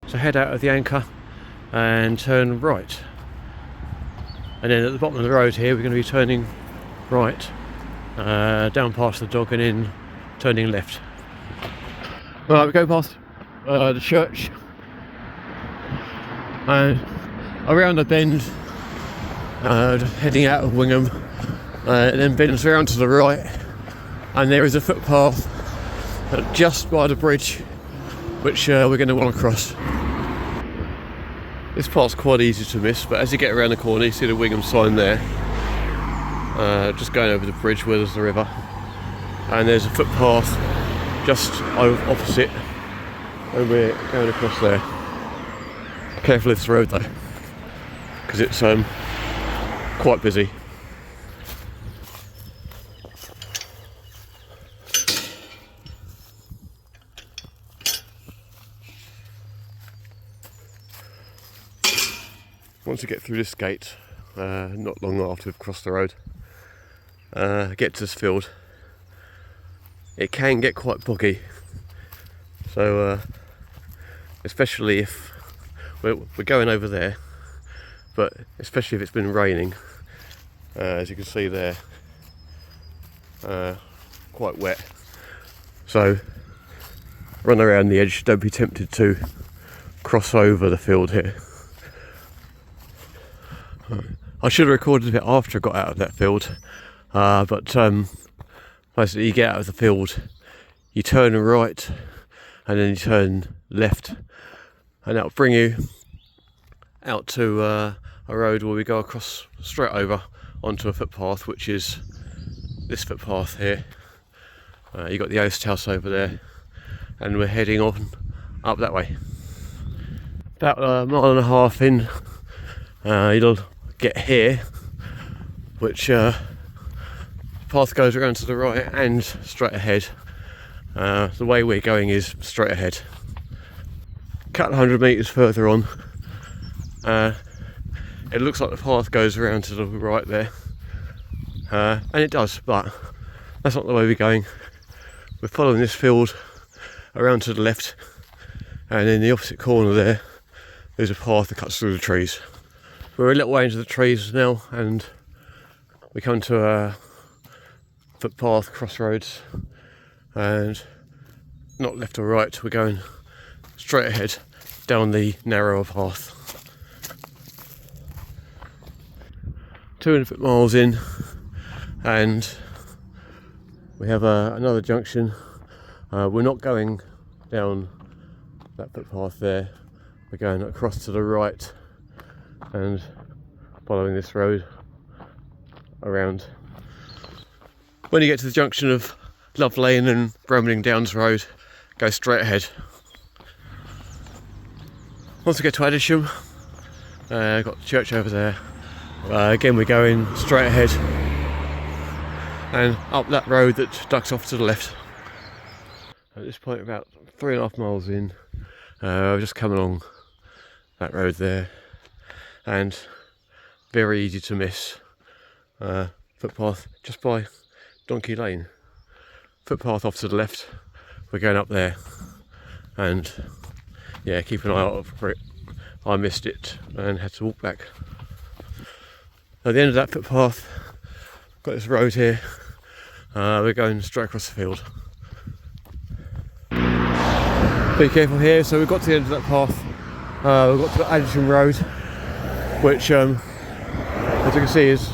So head out of the anchor and turn right. And then at the bottom of the road here, we're going to be turning right, down past the dog and then turning left. Right, we go past the church and around the bend, heading out of Wingham, and then bends around to the right, and there is a footpath just by the bridge which we're going to want to cross. This part's quite easy to miss, but as you get around the corner you see the Wingham sign there, just going over the bridge where there's the river, and there's a footpath just opposite and we're going across there. Careful of this road though, because it's quite busy. Once we get through this gate, not long after we've crossed the road, get to this field, it can get quite boggy. So especially if we're going over there, but especially if it's been raining, as you can see there, quite wet. So run around the edge, don't be tempted to cross over the field here. I should have recorded a bit after I got out of that field, but basically you get out of the field, you turn right and then you turn left, and that'll bring you out to a road where we go across straight over onto a footpath, which is this footpath here. You've got the Oast House over there, and we're heading on up that way. About a mile and a half in, you'll get here, which the path goes around to the right and straight ahead. The way we're going is straight ahead. A couple of 100 metres further on, it looks like the path goes around to the right there, and it does, but that's not the way we're going. We're following this field around to the left, and in the opposite corner there's a path that cuts through the trees. We're a little way into the trees now, and we come to a footpath crossroads, and not left or right, we're going straight ahead down the narrower path. 2.5 miles in, and we have another junction. We're not going down that footpath there, we're going across to the right and following this road around. When you get to the junction of Love Lane and Bromling Downs Road, go straight ahead. Once we get to Addisham, got the church over there. Again, we're going straight ahead and up that road that ducks off to the left. At this point, about 3.5 miles in, I've just come along that road there, and very easy to miss. Footpath just by Donkey Lane. Footpath off to the left, we're going up there, and yeah, keep an eye out for it. I missed it and had to walk back. At the end of that footpath, got this road here, we're going straight across the field. Be careful here. So we've got to the end of that path, we've got to Addisham Road, which as you can see is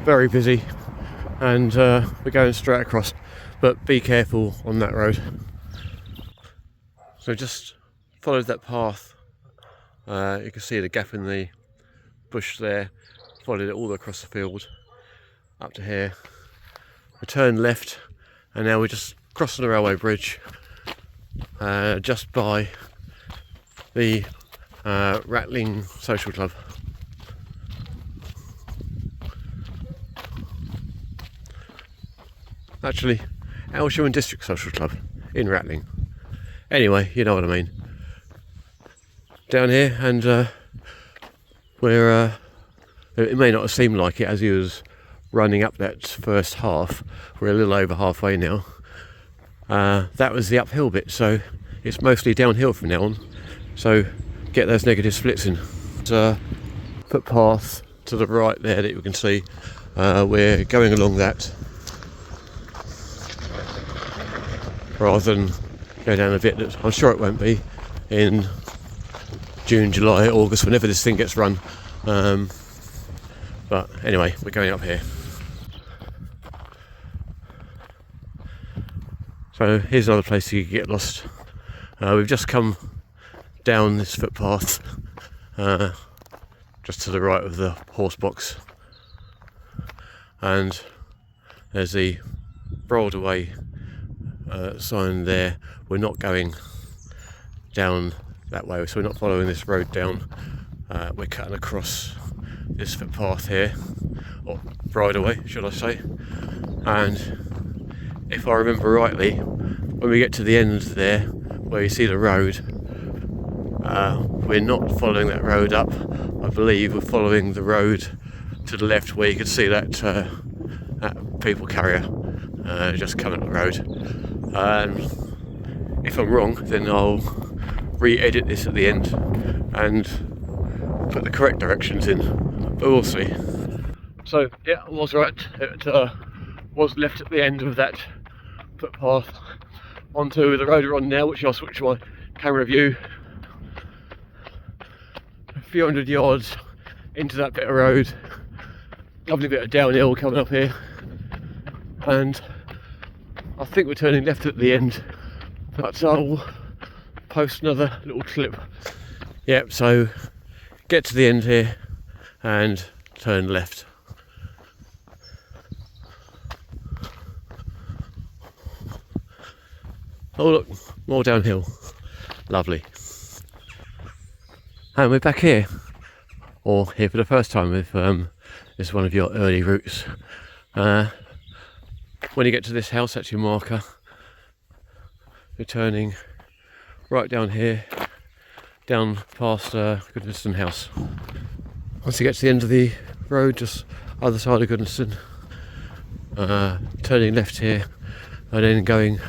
very busy, and we're going straight across, but be careful on that road. So just followed that path, you can see the gap in the bush there, followed it all across the field up to here. We turned left, and now we're just crossing the railway bridge, just by the Rattling Social Club. Actually, Aylsham and District Social Club in Rattling. Anyway, you know what I mean. Down here, and we're it may not have seemed like it as he was running up that first half. We're a little over halfway now. That was the uphill bit, so it's mostly downhill from now on. so get those negative splits in. There's a footpath to the right there that you can see. We're going along that rather than go down a bit that I'm sure it won't be in June, July, August, whenever this thing gets run. But anyway, we're going up here. So here's another place you could get lost. We've just come down this footpath just to the right of the horse box, and there's the Rolled Away sign there. We're not going down that way, so we're not following this road down. We're cutting across this footpath here, or bridleway should I say, and if I remember rightly, when we get to the end there where you see the road, we're not following that road up. I believe we're following the road to the left where you can see that people carrier just coming up the road. If I'm wrong, then I'll re-edit this at the end and put the correct directions in, but we'll see. So yeah, I was right. It was left at the end of that footpath onto the road we're on now, which I'll switch my camera view. A few hundred yards into that bit of road, lovely bit of downhill coming up here, and I think we're turning left at the end, but I'll post another little clip. Yep, so get to the end here and turn left. Oh look, more downhill. Lovely. And we're back here, or here for the first time if this is one of your early routes. When you get to this house, that's your marker. You're turning right down here, down past Goodnestone House. Once you get to the end of the road, just other side of Goodnestone, turning left here, and then going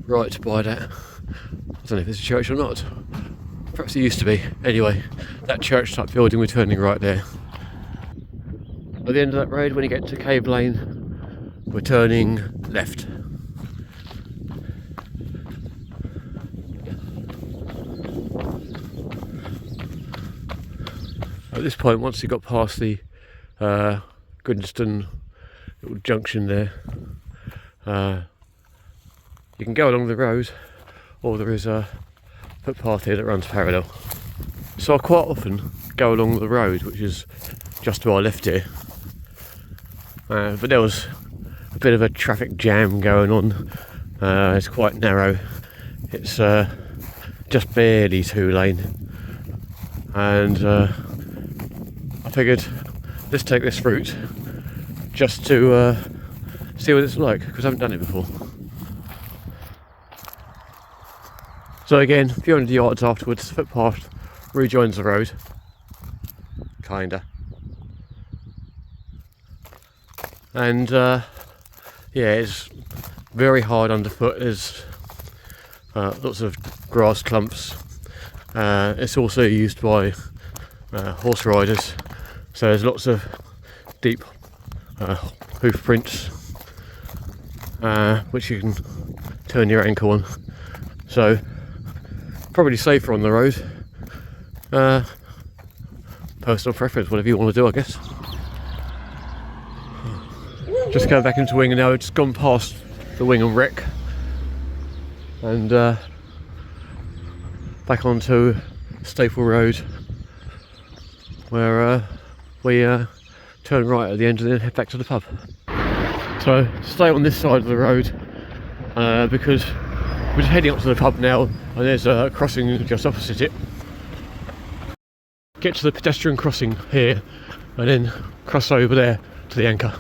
right by that. I don't know if it's a church or not. Perhaps it used to be. Anyway, that church type building, we're turning right there. At the end of that road, when you get to Cave Lane, we're turning left. At this point, once you got past the Goodnestone little junction there, you can go along the road, or there is a footpath here that runs parallel. So I quite often go along the road, which is just to our left here. But there was a bit of a traffic jam going on. It's quite narrow. It's just barely 2-lane, and I figured let's take this route just to see what it's like, because I haven't done it before. So again, a few hundred yards afterwards, the footpath rejoins the road, kinda. And yeah, it's very hard underfoot. There's lots of grass clumps. It's also used by horse riders, so there's lots of deep hoof prints, which you can turn your ankle on. So probably safer on the road. Personal preference, whatever you want to do, I guess. Just going back into Wingham now. It's gone past the Wingham wreck and back onto Staple Road, where we turn right at the end and then head back to the pub. So stay on this side of the road because we're just heading up to the pub now, and there's a crossing just opposite it. Get to the pedestrian crossing here and then cross over there to the Anchor.